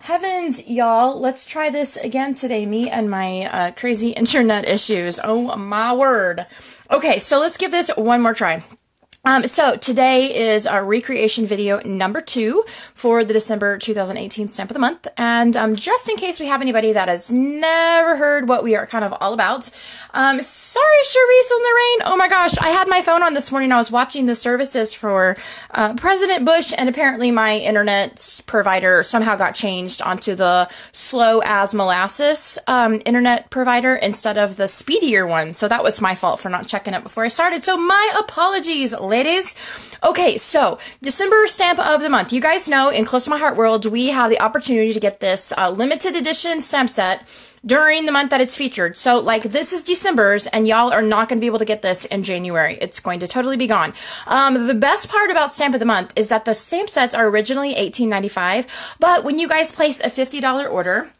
Heavens, y'all, let's try this again today. Me and my crazy internet issues. Oh my word. Okay, so let's give this one more try. So today is our recreation video number 2 for the December 2018 Stamp of the Month. And just in case we have anybody that has never heard what we are kind of all about, sorry, Charisse and Lorraine. Oh my gosh, I had my phone on this morning. I was watching the services for President Bush, and apparently my internet provider somehow got changed onto the slow as molasses internet provider instead of the speedier one. So that was my fault for not checking it before I started. So my apologies, ladies. Okay, so December stamp of the month. You guys know in Close to My Heart World, we have the opportunity to get this limited edition stamp set during the month that it's featured. So like this is December's and y'all are not going to be able to get this in January. It's going to totally be gone. The best part about Stamp of the Month is that the stamp sets are originally $18.95, but when you guys place a $50 order,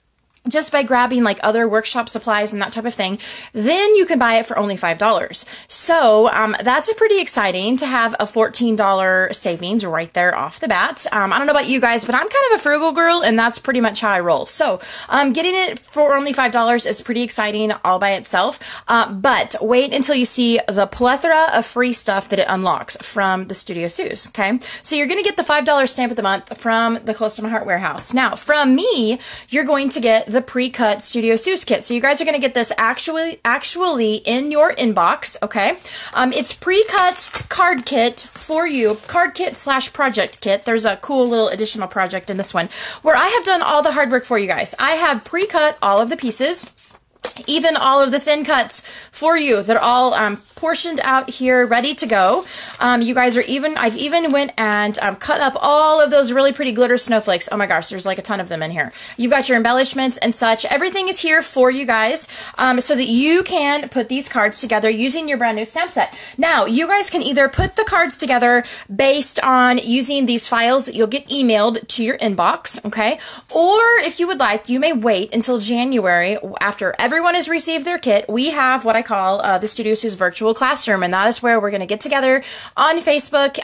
just by grabbing like other workshop supplies and that type of thing, then you can buy it for only $5. So that's pretty exciting to have a $14 savings right there off the bat. I don't know about you guys, but I'm kind of a frugal girl and that's pretty much how I roll. So getting it for only $5 is pretty exciting all by itself. But wait until you see the plethora of free stuff that it unlocks from the Studio Sews, okay? So you're going to get the $5 stamp of the month from the Close to My Heart warehouse. Now, from me, you're going to get the pre-cut Studio Sews kit. So you guys are going to get this actually in your inbox, okay? It's pre-cut card kit for you, card kit / project kit. There's a cool little additional project in this one where I have done all the hard work for you guys. I have pre-cut all of the pieces, even all of the thin cuts for you. They're all portioned out here, ready to go. You guys are I've even went and cut up all of those really pretty glitter snowflakes. Oh my gosh, there's like a ton of them in here. You've got your embellishments and such. Everything is here for you guys so that you can put these cards together using your brand new stamp set. Now, you guys can either put the cards together based on using these files that you'll get emailed to your inbox, okay? Or if you would like, you may wait until January after everyone has received their kit. We have what I call the Studio Sews Virtual Classroom, and that is where we're going to get together on Facebook,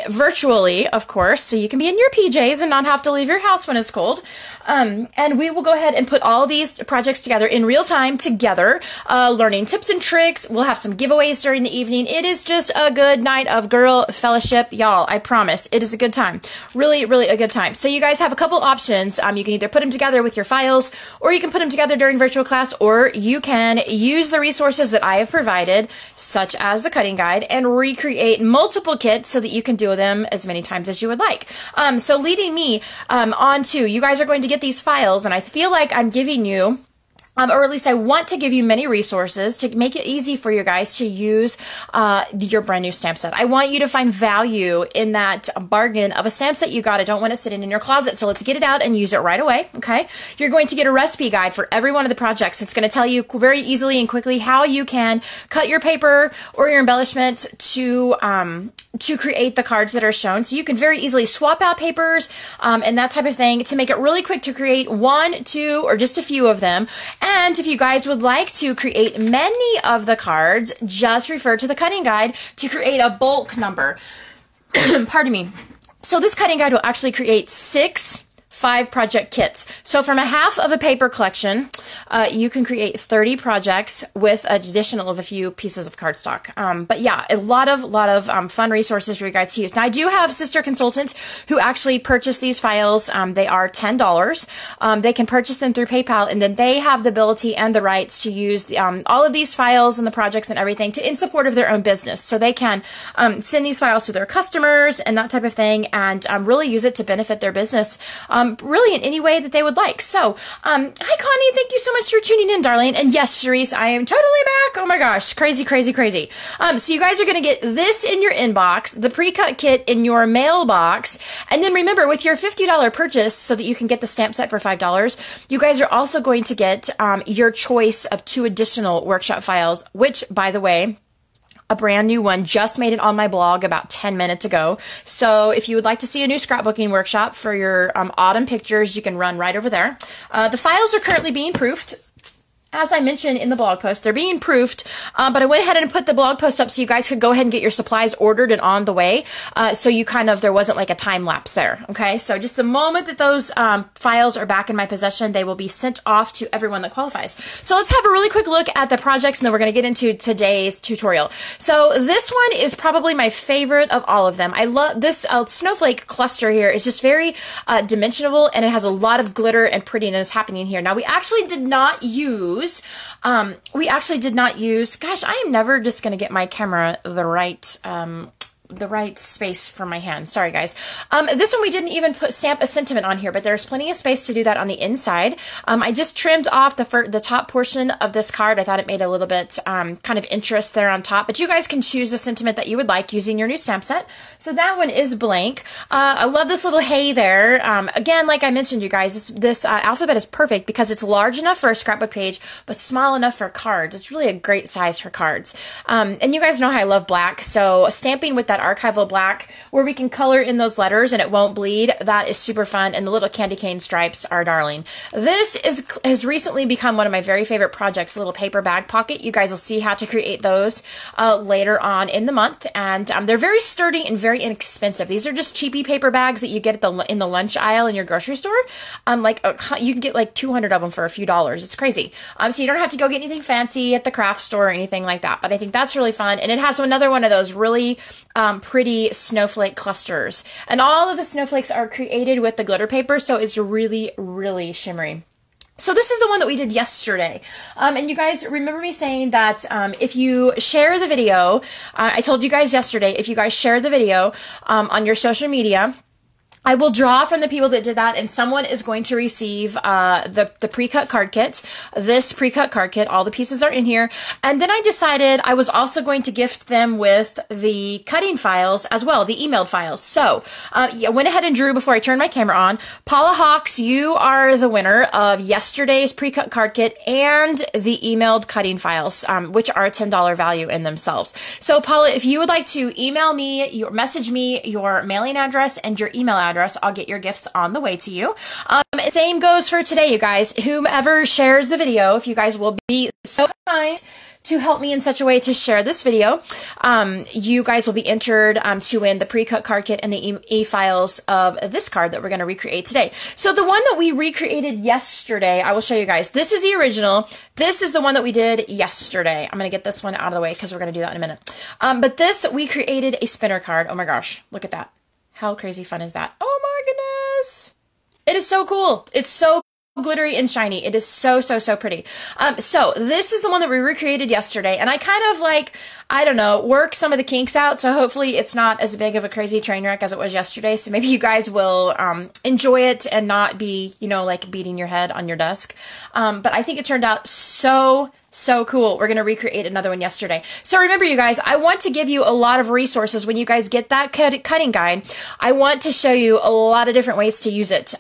virtually, of course, so you can be in your PJs and not have to leave your house when it's cold. And we will go ahead and put all these projects together in real time together, learning tips and tricks. We'll have some giveaways during the evening. It is just a good night of girl fellowship, y'all. I promise. It is a good time. Really, really a good time. So you guys have a couple options. You can either put them together with your files, or you can put them together during virtual class, or you can use the resources that I have provided, such as the cutting guide, and recreate multiple kits so that you can do them as many times as you would like. So leading me on to, you guys are going to get these files, and I feel like I'm giving you or at least I want to give you many resources to make it easy for you guys to use your brand new stamp set. I want you to find value in that bargain of a stamp set you got. I don't want it sitting in your closet, so let's get it out and use it right away, okay? You're going to get a recipe guide for every one of the projects. It's going to tell you very easily and quickly how you can cut your paper or your embellishments to create the cards that are shown. So you can very easily swap out papers and that type of thing to make it really quick to create 1, 2, or just a few of them. And if you guys would like to create many of the cards, just refer to the cutting guide to create a bulk number. Pardon me. So this cutting guide will actually create 6 5-project kits. So from a half of a paper collection, you can create 30 projects with an additional of a few pieces of cardstock. But yeah, a lot of fun resources for you guys to use. Now I do have sister consultants who actually purchase these files. They are $10. They can purchase them through PayPal, and then they have the ability and the rights to use all of these files and the projects and everything in support of their own business. So they can send these files to their customers and that type of thing, and really use it to benefit their business. Really in any way that they would like. So, hi Connie, thank you so much for tuning in, darling. And yes, Charisse, I am totally back. Oh my gosh, crazy, crazy, crazy. So you guys are going to get this in your inbox, the pre-cut kit in your mailbox, and then remember, with your $50 purchase, so that you can get the stamp set for $5, you guys are also going to get your choice of 2 additional workshop files, which, by the way, a brand new one just made it on my blog about 10 minutes ago. So if you would like to see a new scrapbooking workshop for your autumn pictures, you can run right over there. The files are currently being proofed. as I mentioned in the blog post, they're being proofed, but I went ahead and put the blog post up so you guys could go ahead and get your supplies ordered and on the way. So you there wasn't like a time lapse there. Okay. So just the moment that those files are back in my possession, they will be sent off to everyone that qualifies. So let's have a really quick look at the projects and then we're going to get into today's tutorial. So this one is probably my favorite of all of them. I love this snowflake cluster here. Is just very dimensional and it has a lot of glitter and prettiness happening here. Now we actually did not use gosh, I am never just going to get my camera the right space for my hand. Sorry, guys. This one we didn't even stamp a sentiment on here, but there's plenty of space to do that on the inside. I just trimmed off the top portion of this card. I thought it made a little bit kind of interest there on top, but you guys can choose a sentiment that you would like using your new stamp set. So that one is blank. I love this little hay there. Again, like I mentioned, you guys, this alphabet is perfect because it's large enough for a scrapbook page, but small enough for cards. It's really a great size for cards. And you guys know how I love black, so stamping with that archival black where we can color in those letters and it won't bleed, that is super fun, and the little candy cane stripes are darling. This has recently become one of my very favorite projects, a little paper bag pocket. You guys will see how to create those later on in the month, and they're very sturdy and very inexpensive. These are just cheapy paper bags that you get in the lunch aisle in your grocery store. You can get like 200 of them for a few dollars. It's crazy. So you don't have to go get anything fancy at the craft store or anything like that, but I think that's really fun, and it has another one of those really pretty snowflake clusters. And all of the snowflakes are created with the glitter paper, so it's really, really shimmery. So this is the one that we did yesterday. And you guys remember me saying that if you share the video, I told you guys yesterday, if you guys share the video on your social media, I will draw from the people that did that, and someone is going to receive the pre-cut card kit. This pre-cut card kit, all the pieces are in here. And then I decided I was also going to gift them with the cutting files as well, the emailed files. So I went ahead and drew before I turned my camera on. Paula Hawks, you are the winner of yesterday's pre-cut card kit and the emailed cutting files, which are a $10 value in themselves. So Paula, if you would like to message me your mailing address and your email address, I'll get your gifts on the way to you. Same goes for today, you guys. Whomever shares the video, if you guys will be so kind to help me in such a way to share this video, you guys will be entered to win the pre-cut card kit and the e-files of this card that we're going to recreate today. So the one that we recreated yesterday, I will show you guys. This is the original. This is the one that we did yesterday. I'm going to get this one out of the way because we're going to do that in a minute. But this, we created a spinner card. Oh my gosh, look at that. How crazy fun is that? Oh my goodness. It is so cool. It's so glittery and shiny. It is so, so, so pretty. So this is the one that we recreated yesterday, and I kind of I don't know, work some of the kinks out, so hopefully it's not as big of a crazy train wreck as it was yesterday, so maybe you guys will enjoy it and not be, like beating your head on your desk. But I think it turned out so cool. We're going to recreate another one yesterday. So remember, you guys, I want to give you a lot of resources when you guys get that cutting guide. I want to show you a lot of different ways to use it.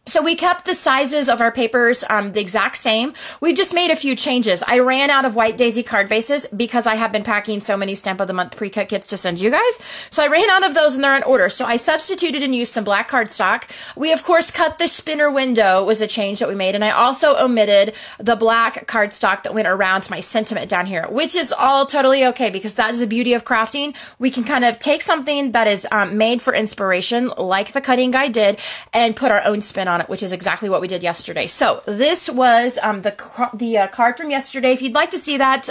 So we kept the sizes of our papers the exact same. We just made a few changes. I ran out of White Daisy card bases because I have been packing so many Stamp of the Month pre-cut kits to send you guys. So I ran out of those and they're in order. So I substituted and used some black cardstock. We, of course, cut the spinner window was a change that we made. And I also omitted the black cardstock that went around my sentiment down here, which is all totally okay because that is the beauty of crafting. We can kind of take something that is made for inspiration, like the cutting guide did, and put our own spin on it, which is exactly what we did yesterday. So this was the card from yesterday. If you'd like to see that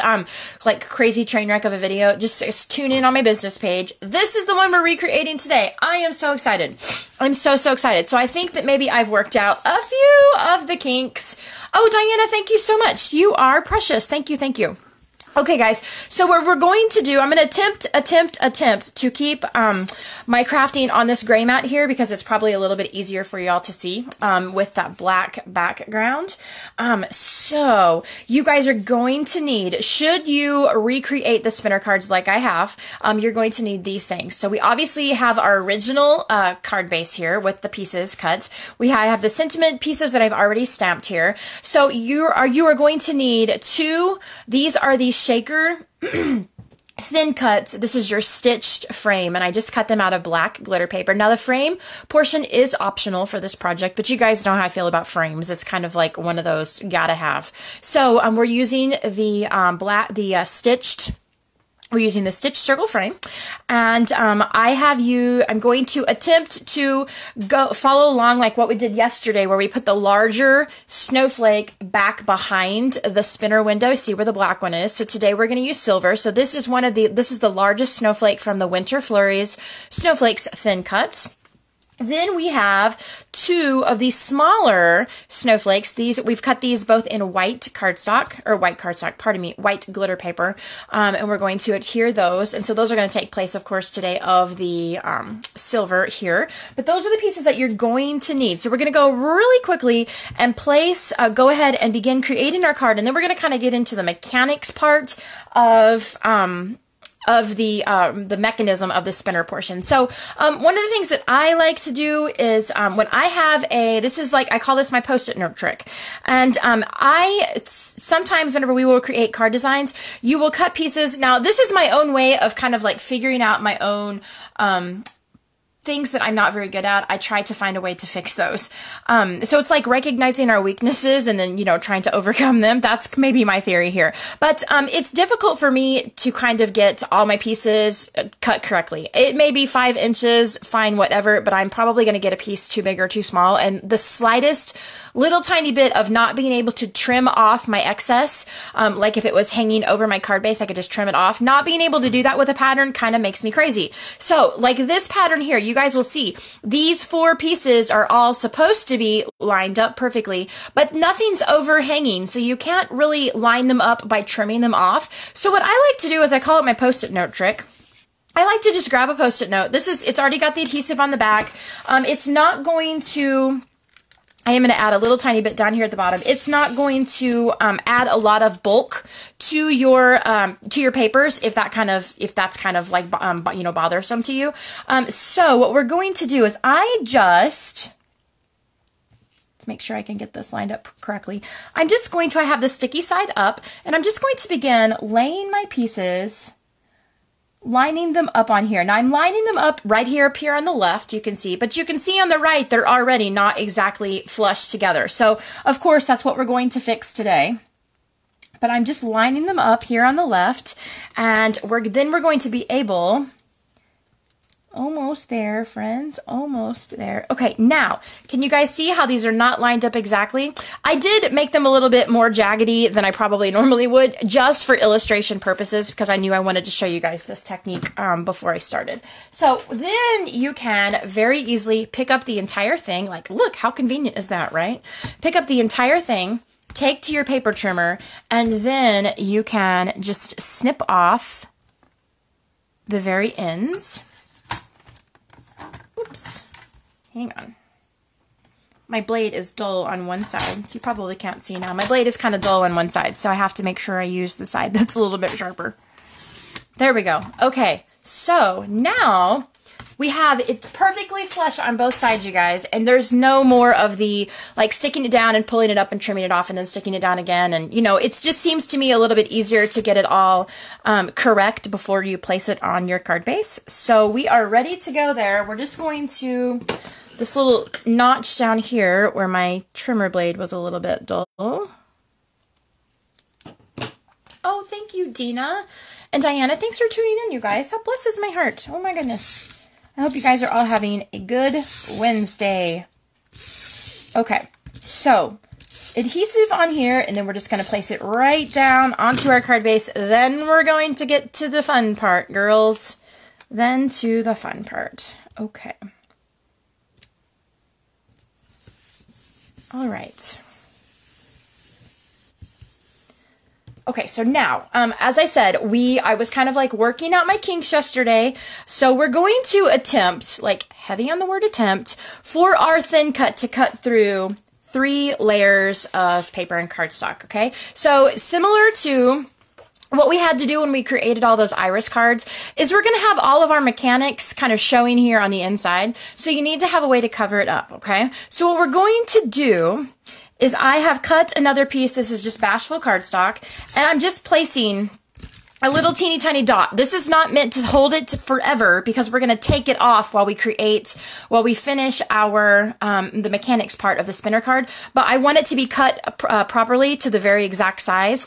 like crazy train wreck of a video, just tune in on my business page. This is the one we're recreating today. I am so excited. I'm so excited. So I think that maybe I've worked out a few of the kinks. Oh, Diana, thank you so much. You are precious. Thank you. Thank you. Okay, guys, so what we're going to do, I'm going to attempt to keep my crafting on this gray mat here because it's probably a little bit easier for y'all to see with that black background. So you guys are going to need, should you recreate the spinner cards like I have, you're going to need these things. So we obviously have our original card base here with the pieces cut. We have the sentiment pieces that I've already stamped here. So you are going to need two. These are the shaker thin cuts. This is your stitched frame, and I just cut them out of black glitter paper. Now the frame portion is optional for this project, but you guys know how I feel about frames. It's kind of like one of those gotta have. So we're using the we're using the stitched circle frame, and I'm going to attempt to follow along like what we did yesterday, where we put the larger snowflake back behind the spinner window. See where the black one is. So today we're going to use silver. So this is the largest snowflake from the Winter Flurries Snowflakes Thin Cuts. Then we have two of these smaller snowflakes. We've cut these both in white glitter paper, and we're going to adhere those. And so those are going to take place, of course, today of the silver here. But those are the pieces that you're going to need. So we're going to go really quickly and go ahead and begin creating our card. And then we're going to kind of get into the mechanics part of the mechanism of the spinner portion. So one of the things that I like to do is when I have I call this my post-it note trick. And sometimes whenever we will create card designs, you will cut pieces. Now this is my own way of kind of like figuring out my own things that I'm not very good at. I try to find a way to fix those. So it's like recognizing our weaknesses and then, trying to overcome them. That's maybe my theory here. But it's difficult for me to kind of get all my pieces cut correctly. It may be 5 inches, fine, whatever, but I'm probably going to get a piece too big or too small. And the slightest little tiny bit of not being able to trim off my excess, like if it was hanging over my card base, I could just trim it off. Not being able to do that with a pattern kind of makes me crazy. So like this pattern here, you guys will see these 4 pieces are all supposed to be lined up perfectly, but nothing's overhanging, so you can't really line them up by trimming them off. So what I like to do is I call it my post-it note trick. I like to just grab a post-it note. It's already got the adhesive on the back. I am going to add a little tiny bit down here at the bottom. It's not going to add a lot of bulk to your papers if that's kind of like bothersome to you. So what we're going to do is let's make sure I can get this lined up correctly. I have the sticky side up, and I'm just going to begin laying my pieces, lining them up on here. Now I'm lining them up right here, up here on the left, you can see, but you can see on the right, they're already not exactly flush together. So of course, that's what we're going to fix today. But I'm just lining them up here on the left, and then we're going to be able, almost there, friends, almost there. Okay, now, can you guys see how these are not lined up exactly? I did make them a little bit more jaggedy than I probably normally would, just for illustration purposes, because I knew I wanted to show you guys this technique before I started. So then you can very easily pick up the entire thing. Like, look, how convenient is that, right? Pick up the entire thing, take to your paper trimmer, and then you can just snip off the very ends. Oops, hang on. My blade is dull on one side, so you probably can't see now. My blade is kind of dull on one side, so I have to make sure I use the side that's a little bit sharper. There we go. Okay, so now we have it perfectly flush on both sides, you guys, and there's no more of the like sticking it down and pulling it up and trimming it off and then sticking it down again. And it just seems to me a little bit easier to get it all correct before you place it on your card base. So we are ready to go there. We're just going to this little notch down here where my trimmer blade was a little bit dull. Oh, thank you, Dina. And Diana, thanks for tuning in, you guys. That blesses my heart. Oh my goodness. I hope you guys are all having a good Wednesday. Okay, so adhesive on here, and then we're just going to place it right down onto our card base. Then we're going to get to the fun part, girls. Then to the fun part. Okay. All right. Okay, so now, as I said, I was kind of like working out my kinks yesterday, so we're going to attempt, like heavy on the word attempt, for our thin cut to cut through 3 layers of paper and cardstock, okay? So similar to what we had to do when we created all those iris cards is we're going to have all of our mechanics kind of showing here on the inside, so you need to have a way to cover it up, okay? So what we're going to do is I have cut another piece. This is just bashful cardstock, and I'm just placing a little teeny tiny dot. This is not meant to hold it forever because we're going to take it off while we finish our, the mechanics part of the spinner card. But I want it to be cut properly to the very exact size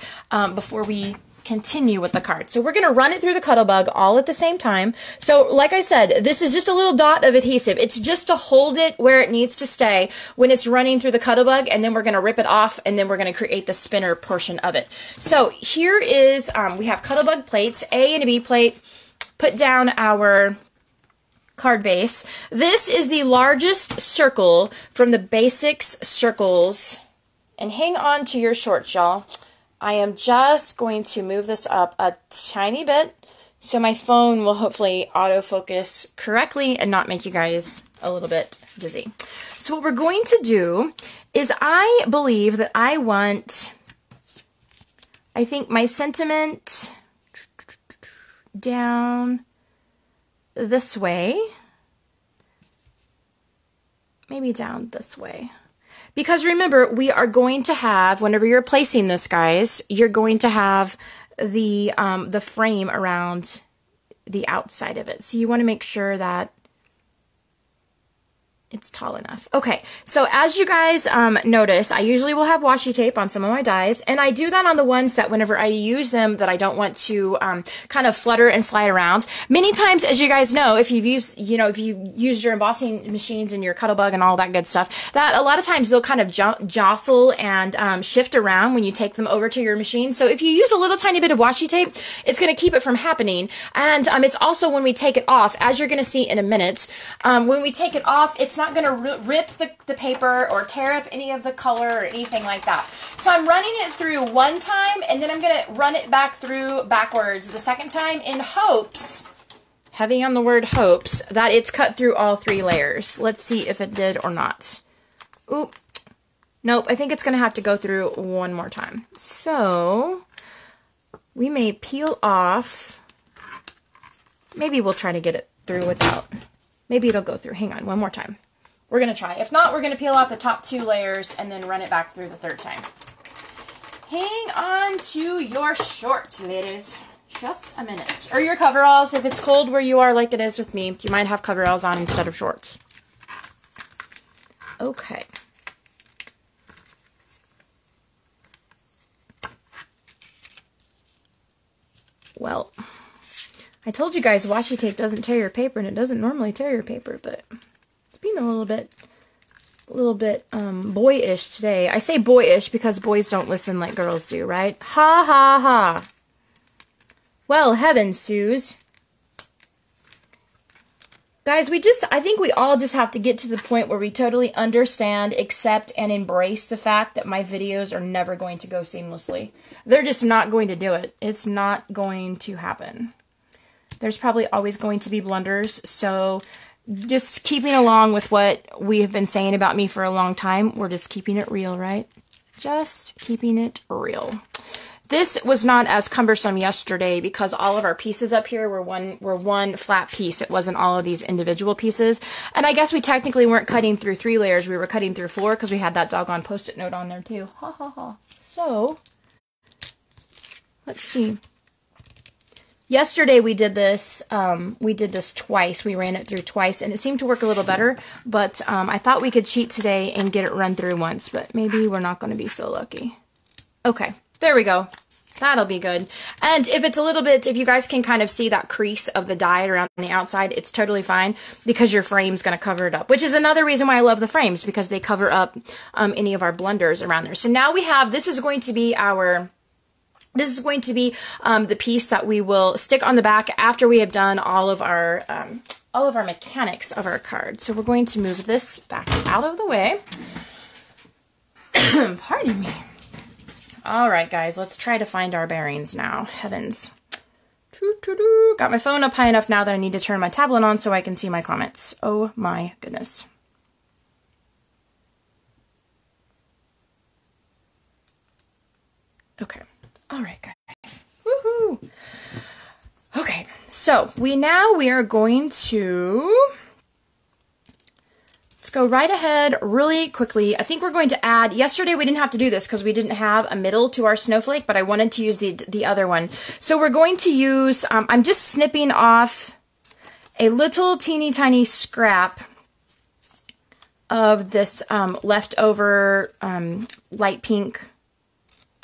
before we continue with the card. So we're going to run it through the Cuttlebug all at the same time. So like I said, this is just a little dot of adhesive. It's just to hold it where it needs to stay when it's running through the Cuttlebug, and then we're going to rip it off, and then we're going to create the spinner portion of it. So here is, we have Cuttlebug plates, A and a B plate. Put down our card base. This is the largest circle from the Basics Circles. And hang on to your shorts, y'all. I am just going to move this up a tiny bit so my phone will hopefully autofocus correctly and not make you guys a little bit dizzy. So what we're going to do is I believe that I think my sentiment down this way, maybe down this way. Because remember, we are going to have, whenever you're placing this, guys, you're going to have the frame around the outside of it. So you want to make sure that it's tall enough. Okay, so as you guys notice, I usually will have washi tape on some of my dies, and I do that on the ones that whenever I use them that I don't want to kind of flutter and fly around. Many times, as you guys know, if you've used, if you used your embossing machines and your Cuttlebug and all that good stuff, that a lot of times they'll kind of jostle and shift around when you take them over to your machine. So if you use a little tiny bit of washi tape, it's going to keep it from happening. And it's also when we take it off, as you're going to see in a minute, when we take it off, it's not going to rip the paper or tear up any of the color or anything like that. So I'm running it through one time, and then I'm going to run it back through backwards the second time in hopes, heavy on the word hopes, that it's cut through all 3 layers. Let's see if it did or not. Oop. Nope, I think it's going to have to go through one more time. So we may peel off. Maybe we'll try to get it through without. Maybe it'll go through. Hang on, one more time. We're going to try. If not, we're going to peel off the top 2 layers and then run it back through the 3rd time. Hang on to your shorts, ladies. Just a minute. Or your coveralls. If it's cold where you are like it is with me, you might have coveralls on instead of shorts. Okay. Well, I told you guys washi tape doesn't tear your paper, and it doesn't normally tear your paper, but it's being a little bit boyish today. I say boyish because boys don't listen like girls do, right? Ha ha ha. Well, heavens, Suze. Guys, I think we all just have to get to the point where we totally understand, accept, and embrace the fact that my videos are never going to go seamlessly. They're just not going to do it. It's not going to happen. There's probably always going to be blunders, so just keeping along with what we have been saying about me for a long time, we're just keeping it real, right? Just keeping it real. This was not as cumbersome yesterday because all of our pieces up here were one flat piece. It wasn't all of these individual pieces. And I guess we technically weren't cutting through 3 layers. We were cutting through 4 because we had that doggone Post-it note on there too. Ha ha ha. So, let's see. Yesterday we did this twice. We ran it through twice, and it seemed to work a little better, but I thought we could cheat today and get it run through once, but maybe we're not going to be so lucky. Okay, there we go. That'll be good. And if it's a little bit, if you guys can kind of see that crease of the die around the outside, it's totally fine because your frame's going to cover it up, which is another reason why I love the frames, because they cover up any of our blunders around there. So now we have, this is going to be the piece that we will stick on the back after we have done all of our mechanics of our card. So we're going to move this back out of the way. Pardon me. All right, guys, let's try to find our bearings now. Heavens. Got my phone up high enough now that I need to turn my tablet on so I can see my comments. Oh my goodness. Okay. All right, guys. Woohoo! Okay, so we are going to, let's go right ahead really quickly. I think we're going to add, yesterday we didn't have to do this because we didn't have a middle to our snowflake, but I wanted to use the other one. So we're going to use, I'm just snipping off a little teeny tiny scrap of this leftover light pink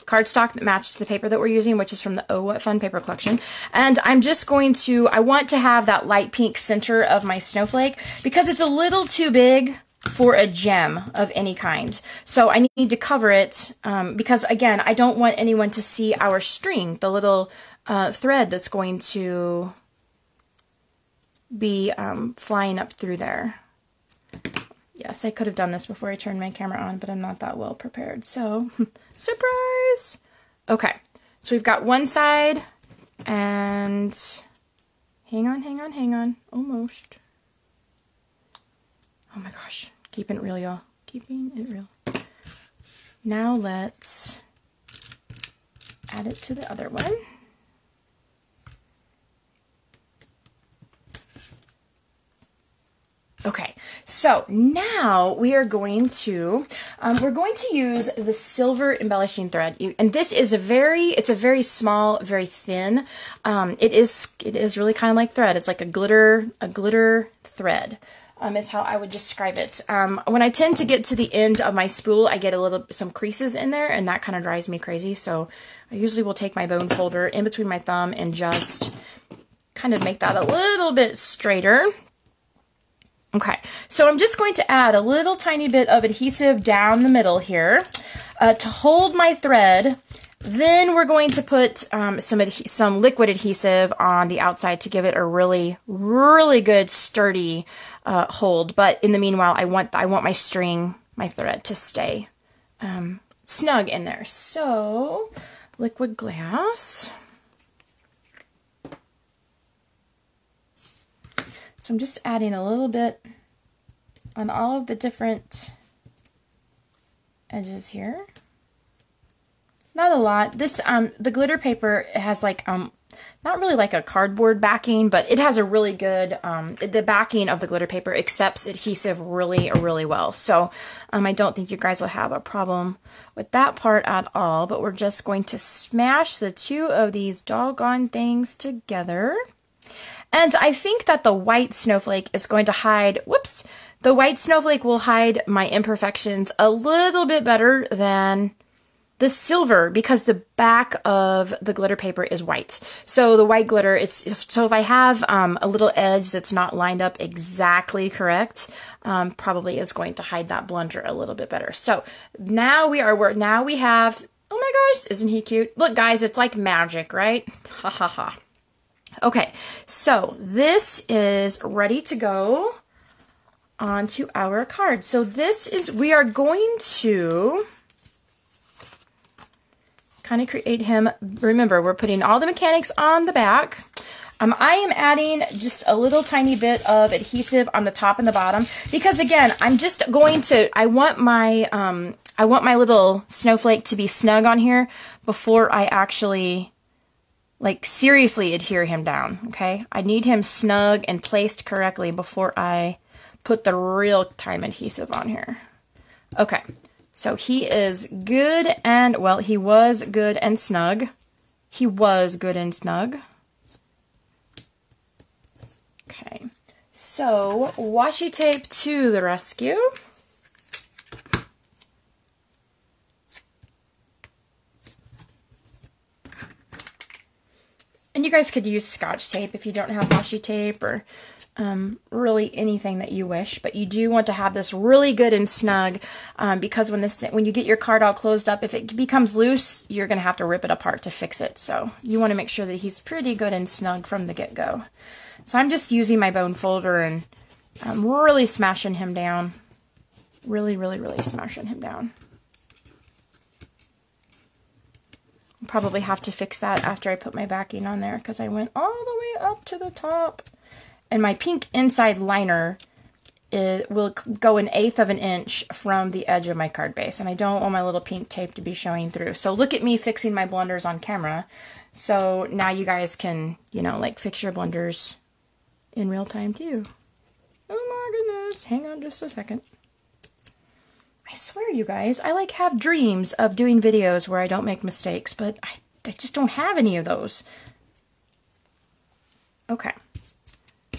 cardstock that matched the paper that we're using, which is from the Oh What Fun paper collection. And I'm just going to, I want to have that light pink center of my snowflake because it's a little too big for a gem of any kind. So I need to cover it because, again, I don't want anyone to see our string, the little thread that's going to be flying up through there. Yes, I could have done this before I turned my camera on, but I'm not that well prepared. So, surprise! Okay, so we've got one side, and hang on, almost. Oh my gosh, keeping it real, y'all. Keeping it real. Now let's add it to the other one. Okay, so now we are going to, use the silver embellishing thread, and this is it's a very small, very thin. It is really kind of like thread. It's like a glitter thread. Is how I would describe it. When I tend to get to the end of my spool, I get some creases in there, and that kind of drives me crazy. So I usually will take my bone folder in between my thumb and just kind of make that a little bit straighter. Okay, so I'm just going to add a little tiny bit of adhesive down the middle here to hold my thread. Then we're going to put some liquid adhesive on the outside to give it a really, really good sturdy hold. But in the meanwhile, I want my string, my thread, to stay snug in there. So liquid glass. So I'm just adding a little bit on all of the different edges here. Not a lot. This the glitter paper has like not really like a cardboard backing, but it has a really good the backing of the glitter paper accepts adhesive really, really well. So I don't think you guys will have a problem with that part at all. But we're just going to smash the two of these doggone things together. And I think that the white snowflake is going to hide, whoops, the white snowflake will hide my imperfections a little bit better than the silver because the back of the glitter paper is white. So the white glitter, so if I have a little edge that's not lined up exactly correct, probably is going to hide that blunder a little bit better. So now we have, oh my gosh, isn't he cute? Look guys, it's like magic, right? Ha ha ha. Okay, so this is ready to go onto our card. So we are going to kind of create him. Remember, we're putting all the mechanics on the back. I am adding just a little tiny bit of adhesive on the top and the bottom because again, I'm just going to, I want my little snowflake to be snug on here before I actually like seriously adhere him down, okay? I need him snug and placed correctly before I put the real time adhesive on here. Okay, so he is good and, well, he was good and snug. He was good and snug. Okay, so washi tape to the rescue. And you guys could use Scotch tape if you don't have washi tape or really anything that you wish. But you do want to have this really good and snug because when you get your card all closed up, if it becomes loose, you're going to have to rip it apart to fix it. So you want to make sure that he's pretty good and snug from the get-go. So I'm just using my bone folder and really smashing him down. Really, really, really smashing him down. Probably have to fix that after I put my backing on there because I went all the way up to the top. And my pink inside liner will go 1/8 of an inch from the edge of my card base. And I don't want my little pink tape to be showing through. So look at me fixing my blunders on camera. So now you guys can, you know, like fix your blunders in real time too. Oh my goodness. Hang on just a second. I swear, you guys, I like have dreams of doing videos where I don't make mistakes, but I just don't have any of those. Okay.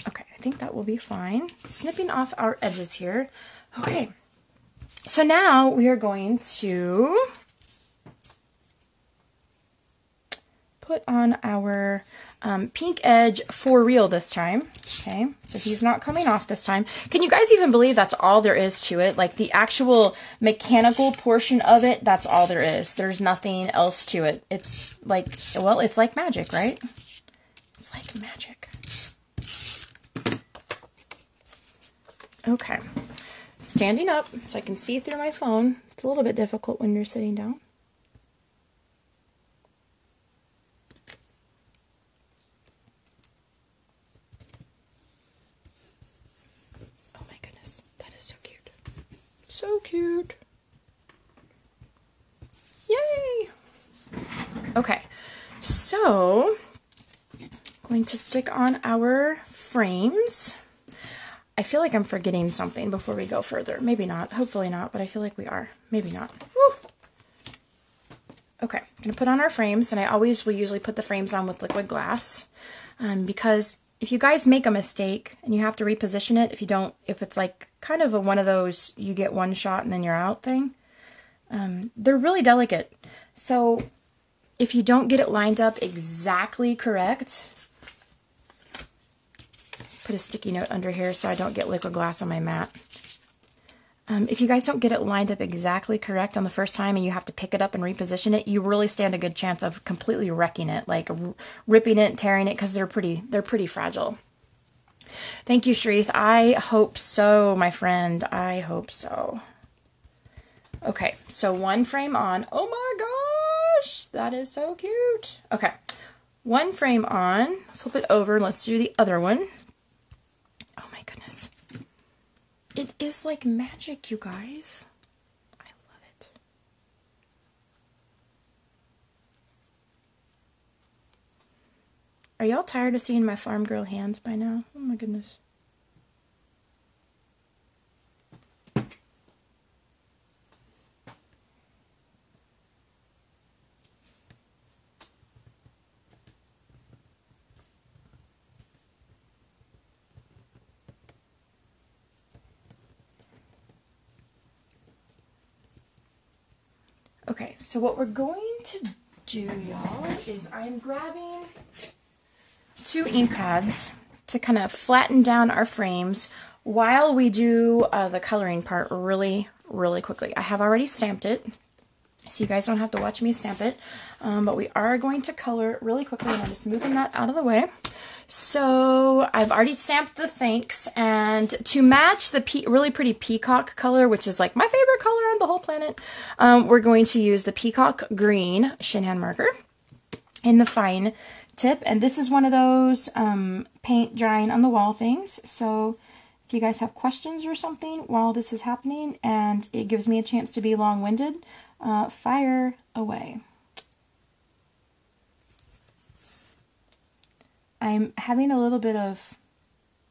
Okay, I think that will be fine. Snipping off our edges here. Okay. So now we are going to put on our pink edge for real this time. Okay, so he's not coming off this time. Can you guys even believe that's all there is to it? Like the actual mechanical portion of it, that's all there is. There's nothing else to it. It's like, well, it's like magic, right? It's like magic. Okay, standing up so I can see through my phone. It's a little bit difficult when you're sitting down. Oh my goodness, that is so cute. So cute. Yay! Okay, so going to stick on our frames. I feel like I'm forgetting something before we go further. Maybe not. Hopefully not, but I feel like we are. Maybe not. Woo! Okay, I'm going to put on our frames, and I always will usually put the frames on with liquid glass because if you guys make a mistake and you have to reposition it, if it's like kind of one of those you get one shot and then you're out thing, they're really delicate. So if you don't get it lined up exactly correct, put a sticky note under here so I don't get liquid glass on my mat. If you guys don't get it lined up exactly correct on the first time and you have to pick it up and reposition it, you really stand a good chance of completely wrecking it, like ripping it, tearing it, because they're pretty fragile. Thank you, Shreese. I hope so, my friend. I hope so. Okay, so one frame on. Oh my gosh, that is so cute. Okay, one frame on. Flip it over. Let's do the other one. Oh my goodness. It is like magic, you guys. I love it. Are y'all tired of seeing my farm girl hands by now? Oh my goodness. Okay, so what we're going to do, y'all, is I'm grabbing 2 ink pads to kind of flatten down our frames while we do the coloring part really quickly. I have already stamped it, so you guys don't have to watch me stamp it, but we are going to color it really quickly, and I'm just moving that out of the way. So I've already stamped the thanks, and to match the really pretty peacock color, which is like my favorite color on the whole planet, we're going to use the peacock green Shinhan marker in the fine tip, and this is one of those paint drying on the wall things. So if you guys have questions or something while this is happening and it gives me a chance to be long-winded, fire away. I'm having a little bit of,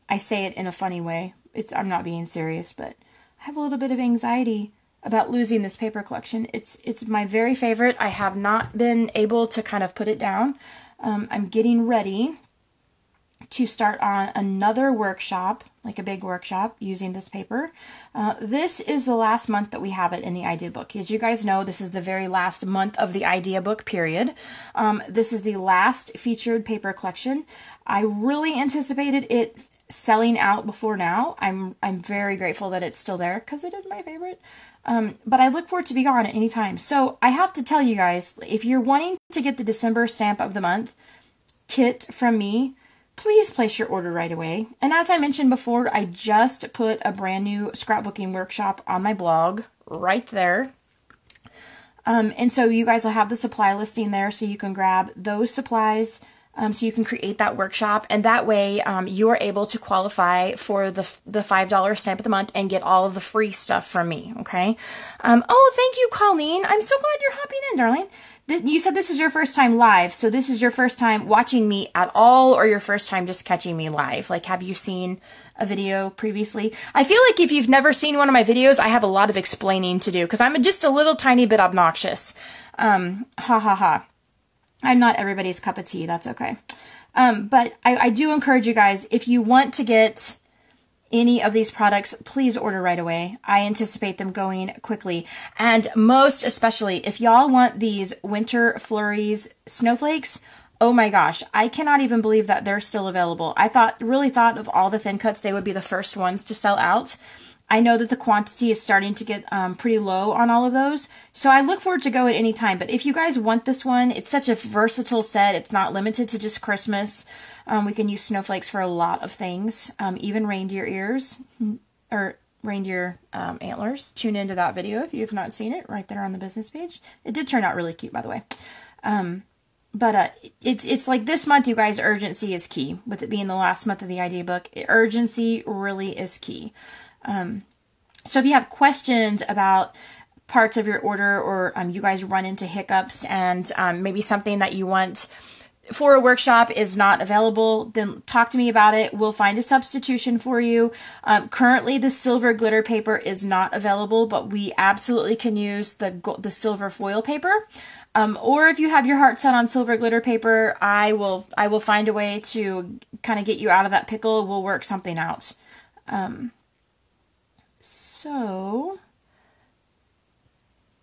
I say it in a funny way, I'm not being serious, but I have a little bit of anxiety about losing this paper collection. It's my very favorite. I have not been able to kind of put it down. I'm getting ready to start on another workshop, like a big workshop, using this paper. This is the last month that we have it in the idea book. As you guys know, this is the very last month of the idea book period. This is the last featured paper collection. I really anticipated it selling out before now. I'm very grateful that it's still there because it is my favorite. But I look forward to be gone at any time. So I have to tell you guys, if you're wanting to get the December stamp of the month kit from me, please place your order right away. And as I mentioned before, I just put a brand new scrapbooking workshop on my blog right there. And so you guys will have the supply listing there so you can grab those supplies So you can create that workshop, and that way you are able to qualify for the $5 stamp of the month and get all of the free stuff from me, okay? Oh, thank you, Colleen. I'm so glad you're hopping in, darling. You said this is your first time live, so this is your first time watching me at all, or your first time just catching me live? Like, have you seen a video previously? I feel like if you've never seen one of my videos, I have a lot of explaining to do, because I'm just a little tiny bit obnoxious. Ha ha ha. I'm not everybody's cup of tea, that's okay. But I do encourage you guys, if you want to get any of these products, please order right away. I anticipate them going quickly. And most especially, if y'all want these Winter Flurries snowflakes, oh my gosh, I cannot even believe that they're still available. I really thought of all the thin cuts, they would be the first ones to sell out. I know that the quantity is starting to get pretty low on all of those, so I look forward to go at any time. But if you guys want this one, it's such a versatile set. It's not limited to just Christmas. We can use snowflakes for a lot of things, even reindeer ears or reindeer antlers. Tune into that video if you have not seen it, right there on the business page. It did turn out really cute, by the way. But it's like this month, you guys, urgency is key. With it being the last month of the idea book, urgency really is key. So if you have questions about parts of your order, or you guys run into hiccups and maybe something that you want for a workshop is not available, then talk to me about it. We'll find a substitution for you. Currently, the silver glitter paper is not available, but we absolutely can use the silver foil paper. Or if you have your heart set on silver glitter paper, I will find a way to kind of get you out of that pickle. We'll work something out. So,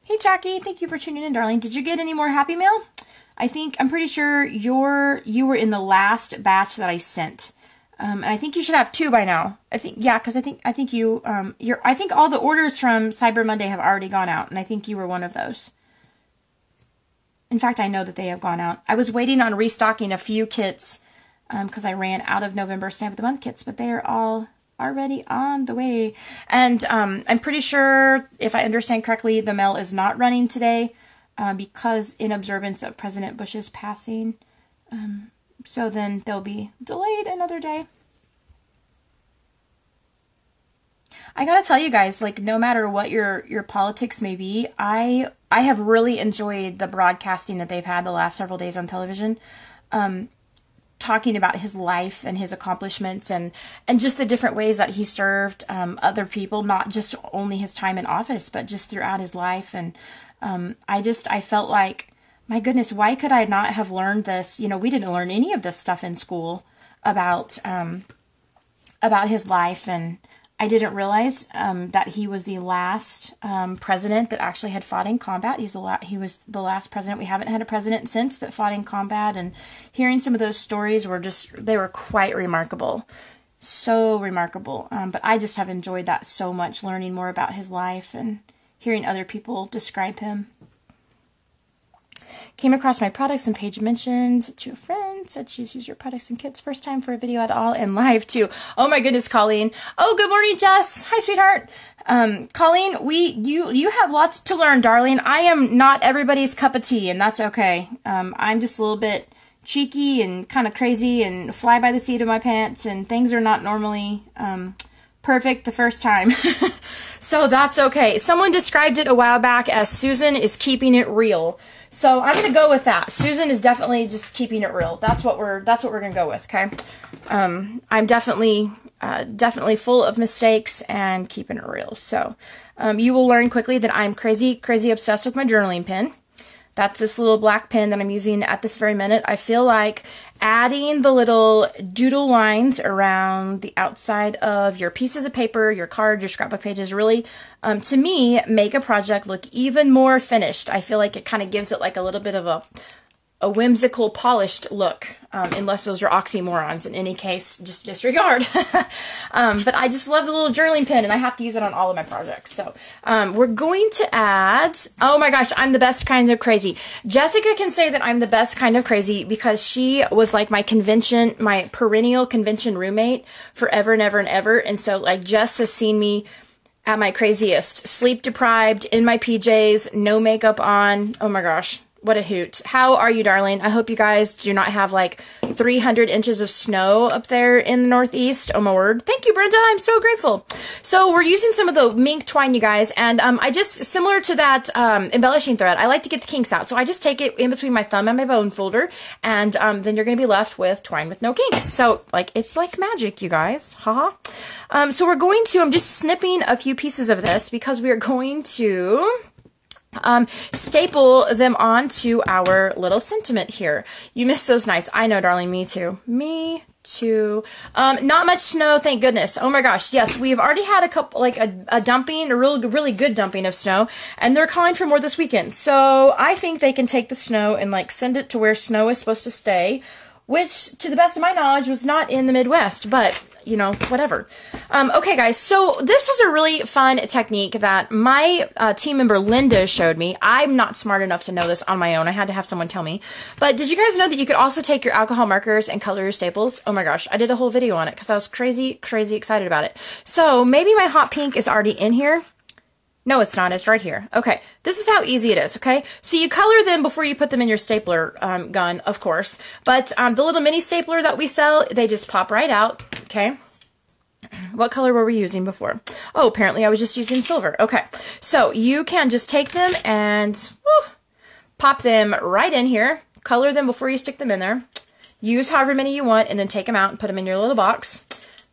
hey Jackie, thank you for tuning in, darling. Did you get any more Happy Mail? I'm pretty sure you were in the last batch that I sent. And I think you should have 2 by now. Yeah, because I think all the orders from Cyber Monday have already gone out, and I think you were one of those. In fact, I know that they have gone out. I was waiting on restocking a few kits, because I ran out of November Stamp of the Month kits, but they are all already on the way. And I'm pretty sure, if I understand correctly, the mail is not running today because in observance of President Bush's passing. So then they'll be delayed another day. I gotta tell you guys, like, no matter what your politics may be, I have really enjoyed the broadcasting that they've had the last several days on television. Talking about his life and his accomplishments and just the different ways that he served other people, not just only his time in office, but just throughout his life. And I felt like, my goodness, why could I not have learned this? You know, we didn't learn any of this stuff in school about his life, and I didn't realize that he was the last president that actually had fought in combat. He was the last president. We haven't had a president since that fought in combat, and hearing some of those stories they were quite remarkable. So remarkable. But I just have enjoyed that so much, learning more about his life and hearing other people describe him. Came across my products and Paige mentioned to a friend, said she's used your products and kits first time for a video at all, and live too. Oh my goodness, Colleen. Oh, good morning, Jess. Hi, sweetheart. Colleen, you have lots to learn, darling. I am not everybody's cup of tea, and that's okay. I'm just a little bit cheeky and kind of crazy and fly by the seat of my pants, and things are not normally perfect the first time. So that's okay. Someone described it a while back as Susan is keeping it real. So I'm going to go with that. Susan is definitely just keeping it real. That's what we're going to go with, okay? I'm definitely full of mistakes and keeping it real. So you will learn quickly that I'm crazy obsessed with my journaling pen. That's this little black pen that I'm using at this very minute. I feel like adding the little doodle lines around the outside of your pieces of paper, your cards, your scrapbook pages really, to me, make a project look even more finished. I feel like it kind of gives it like a little bit of a whimsical, polished look, unless those are oxymorons. In any case, just disregard. But I just love the little journaling pen, and I have to use it on all of my projects. So we're going to add, oh my gosh, I'm the best kind of crazy. Jessica can say that I'm the best kind of crazy because she was like my perennial convention roommate forever and ever and ever. And so like Jess has seen me at my craziest, sleep deprived, in my PJs, no makeup on. Oh my gosh. What a hoot. How are you, darling? I hope you guys do not have like 300 inches of snow up there in the Northeast. Oh my word. Thank you, Brenda. I'm so grateful. So we're using some of the mink twine, you guys, and I just, similar to that embellishing thread, I like to get the kinks out. So I just take it in between my thumb and my bone folder, and then you're going to be left with twine with no kinks. So like, it's like magic, you guys. Haha. So we're going to, I'm just snipping a few pieces of this because we are going to staple them onto our little sentiment here. You miss those nights. I know, darling. Me too. Me too. Not much snow, thank goodness. Oh my gosh. Yes, we've already had a couple, like a dumping, a really good dumping of snow, and they're calling for more this weekend. So I think they can take the snow and like send it to where snow is supposed to stay, which to the best of my knowledge was not in the Midwest, but you know, whatever. Okay, guys, so this was a really fun technique that my team member Linda showed me. I'm not smart enough to know this on my own. I had to have someone tell me. But did you guys know that you could also take your alcohol markers and color your staples? Oh my gosh, I did a whole video on it because I was crazy excited about it. So maybe my hot pink is already in here. No, it's not. It's right here. Okay, this is how easy it is, okay? So you color them before you put them in your stapler gun, of course. But the little mini stapler that we sell, they just pop right out, okay? What color were we using before? Oh, apparently I was just using silver. Okay, so you can just take them and pop them right in here. Color them before you stick them in there. Use however many you want, and then take them out and put them in your little box.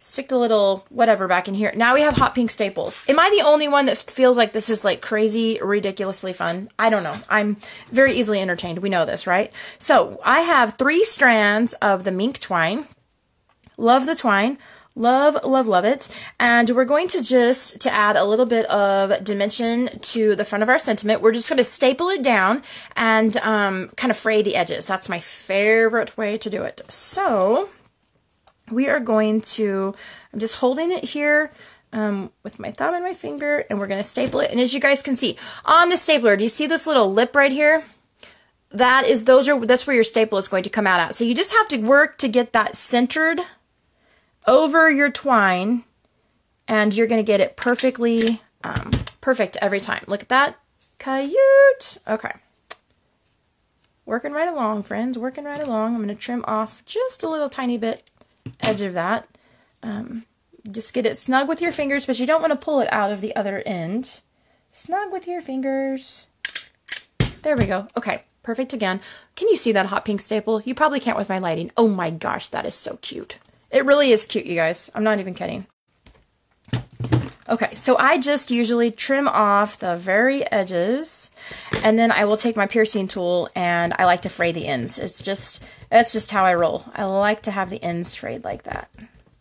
Stick the little whatever back in here. Now we have hot pink staples. Am I the only one that feels like this is like crazy, ridiculously fun? I don't know. I'm very easily entertained. We know this, right? So I have 3 strands of the mink twine. Love the twine. Love it. And we're going to to add a little bit of dimension to the front of our sentiment, we're just going to staple it down and kind of fray the edges. That's my favorite way to do it. So we are going to, I'm just holding it here with my thumb and my finger, and we're going to staple it. And as you guys can see, on the stapler, do you see this little lip right here? That's where your staple is going to come out at. So you just have to work to get that centered over your twine, and you're going to get it perfectly, perfect every time. Look at that. Cute. Okay. Working right along, friends. Working right along. I'm going to trim off just a little tiny bit edge of that. Just get it snug with your fingers, but you don't want to pull it out of the other end. Snug with your fingers. There we go. Okay, perfect again. Can you see that hot pink staple? You probably can't with my lighting. Oh my gosh, that is so cute. It really is cute, you guys. I'm not even kidding. Okay, so I just usually trim off the very edges, and then I will take my piercing tool, and I like to fray the ends. That's just how I roll. I like to have the ends frayed like that.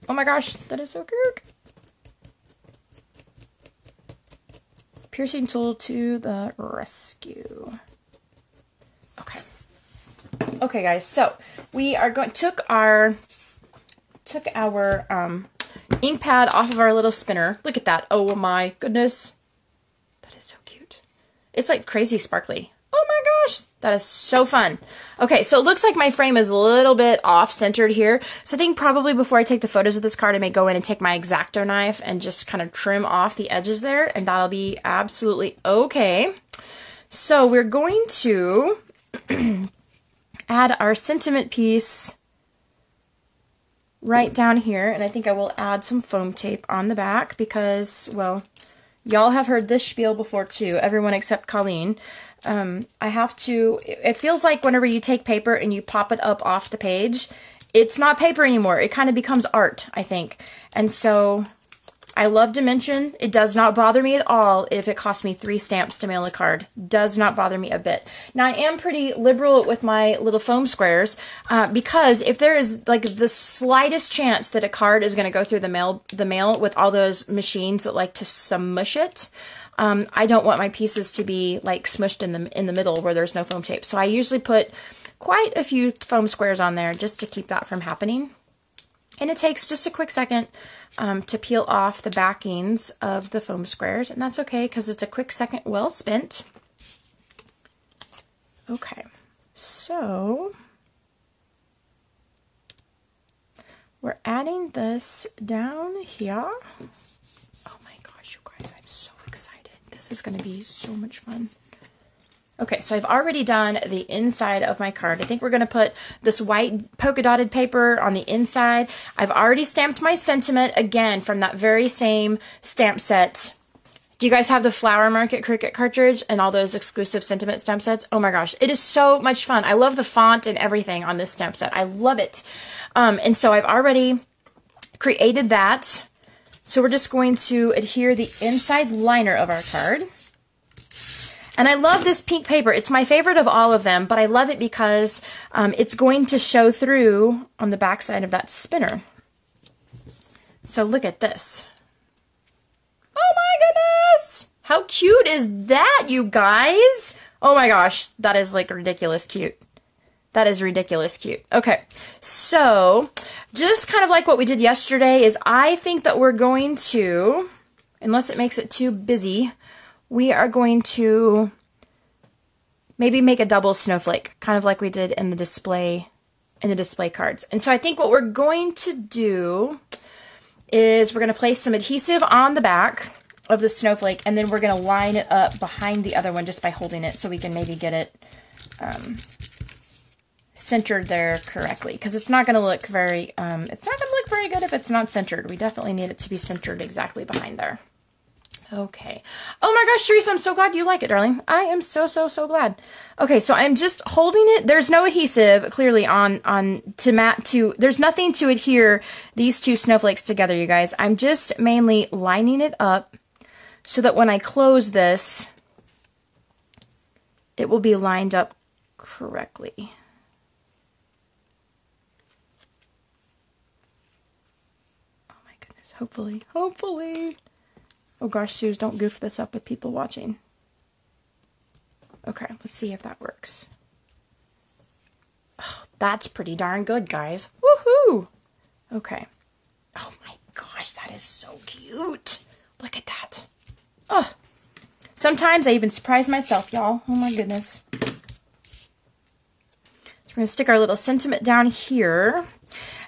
Oh my gosh, that is so cute. Piercing tool to the rescue. Okay. Okay, guys, so we are going, took our ink pad off of our little spinner. Look at that. Oh my goodness. That is so cute. It's like crazy sparkly. Oh my gosh. That is so fun. Okay, so it looks like my frame is a little bit off-centered here. So I think probably before I take the photos of this card, I may go in and take my X-Acto knife and just kind of trim off the edges there, and that'll be absolutely okay. So we're going to add our sentiment piece right down here, and I think I will add some foam tape on the back because, well, y'all have heard this spiel before too, everyone except Colleen. It feels like whenever you take paper and you pop it up off the page, it's not paper anymore. It kind of becomes art, I think. And so I love dimension. It does not bother me at all if it costs me 3 stamps to mail a card. Does not bother me a bit. Now, I am pretty liberal with my little foam squares because if there is like the slightest chance that a card is going to go through the mail with all those machines that like to smush it, I don't want my pieces to be like smushed in the middle where there's no foam tape. So I usually put quite a few foam squares on there just to keep that from happening. And it takes just a quick second to peel off the backings of the foam squares, and that's okay because it's a quick second well spent. Okay, so we're adding this down here. Oh my gosh, you guys, I'm so excited. This is going to be so much fun. Okay, so I've already done the inside of my card. I think we're going to put this white polka dotted paper on the inside. I've already stamped my sentiment, again, from that very same stamp set. Do you guys have the Flower Market Cricut cartridge and all those exclusive sentiment stamp sets? Oh my gosh, it is so much fun. I love the font and everything on this stamp set. I love it. And so I've already created that. So we're just going to adhere the inside liner of our card. And I love this pink paper. It's my favorite of all of them, but I love it because it's going to show through on the back side of that spinner. So look at this. Oh my goodness! How cute is that, you guys? Oh my gosh, that is like ridiculous cute. That is ridiculous cute. Okay, so just kind of like what we did yesterday is I think that we're going to, unless it makes it too busy, we are going to maybe make a double snowflake, kind of like we did in the display cards. And so I think what we're going to do is we're going to place some adhesive on the back of the snowflake, and then we're going to line it up behind the other one just by holding it so we can maybe get it centered there correctly, because it's not going to look very good if it's not centered. We definitely need it to be centered exactly behind there. Okay. Oh my gosh, Teresa, I'm so glad you like it, darling. I am so glad. Okay, so I'm just holding it. There's no adhesive clearly there's nothing to adhere these two snowflakes together, you guys. I'm just mainly lining it up so that when I close this, it will be lined up correctly. Oh my goodness, hopefully. Oh gosh, Suze, don't goof this up with people watching. Okay, let's see if that works. Oh, that's pretty darn good, guys. Woohoo! Okay. Oh my gosh, that is so cute. Look at that. Oh, sometimes I even surprise myself, y'all. Oh my goodness. So we're going to stick our little sentiment down here.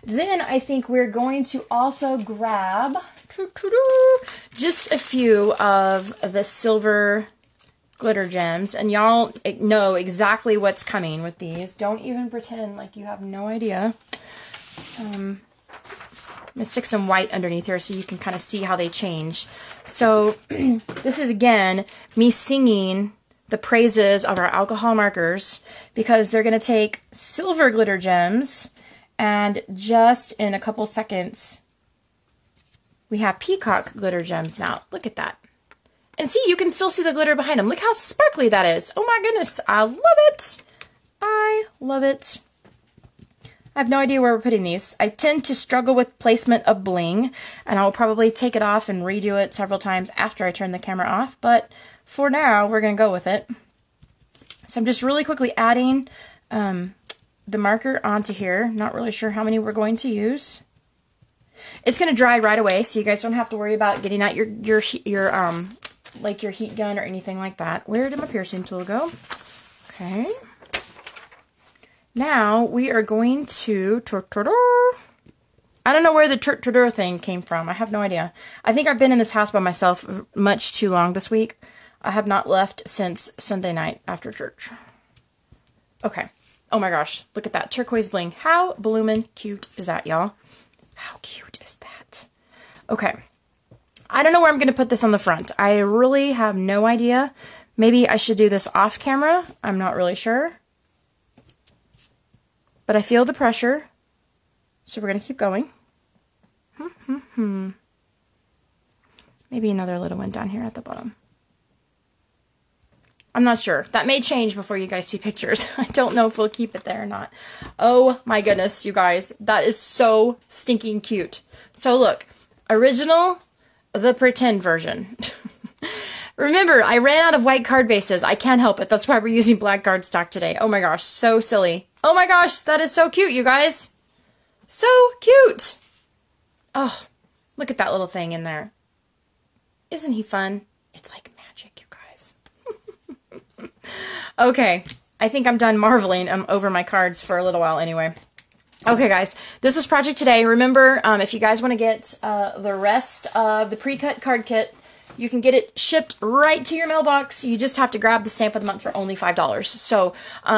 Then I think we're going to also grab just a few of the silver glitter gems, and y'all know exactly what's coming with these. Don't even pretend like you have no idea. I'm going to stick some white underneath here so you can kind of see how they change. So this is, again, me singing the praises of our alcohol markers, because they're going to take silver glitter gems, and just in a couple seconds, we have peacock glitter gems now. Look at that. And see, you can still see the glitter behind them. Look how sparkly that is. Oh my goodness, I love it. I love it. I have no idea where we're putting these. I tend to struggle with placement of bling, and I'll probably take it off and redo it several times after I turn the camera off, but for now, we're going to go with it. So I'm just really quickly adding the marker onto here. Not really sure how many we're going to use. It's going to dry right away, so you guys don't have to worry about getting out your heat gun or anything like that. Where did my piercing tool go? Okay. Now we are going to I don't know where the thing came from. I have no idea. I think I've been in this house by myself much too long this week. I have not left since Sunday night after church. Okay. Oh my gosh. Look at that turquoise bling. How bloomin' cute is that, y'all? How cute is that? Okay. I don't know where I'm going to put this on the front. I really have no idea. Maybe I should do this off camera. I'm not really sure. But I feel the pressure. So we're going to keep going. Maybe another little one down here at the bottom. I'm not sure. That may change before you guys see pictures. I don't know if we'll keep it there or not. Oh my goodness, you guys. That is so stinking cute. So look, original, the pretend version. Remember, I ran out of white card bases. I can't help it. That's why we're using black cardstock today. Oh my gosh, so silly. Oh my gosh, that is so cute, you guys. So cute. Oh, look at that little thing in there. Isn't he fun? It's like magic, you guys. Okay, I think I'm done marveling. I'm over my cards for a little while anyway. Okay, guys, this was project today. Remember, if you guys want to get the rest of the pre-cut card kit, You can get it shipped right to your mailbox. You just have to grab the stamp of the month for only $5. So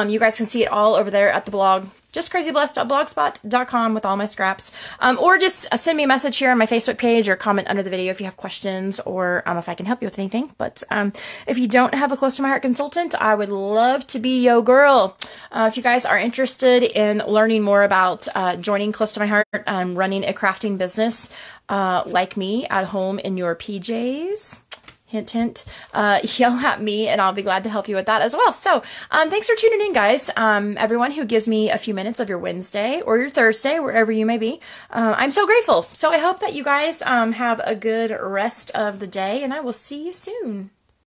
you guys can see it all over there at the blog, justcrazyblessed.blogspot.com, with all my scraps. Or just send me a message here on my Facebook page or comment under the video if you have questions or if I can help you with anything. But if you don't have a Close to My Heart consultant, I would love to be yo girl. If you guys are interested in learning more about joining Close to My Heart and running a crafting business like me at home in your PJs, hint, hint, yell at me and I'll be glad to help you with that as well. So, thanks for tuning in, guys. Everyone who gives me a few minutes of your Wednesday or your Thursday, wherever you may be. I'm so grateful. So I hope that you guys have a good rest of the day, and I will see you soon.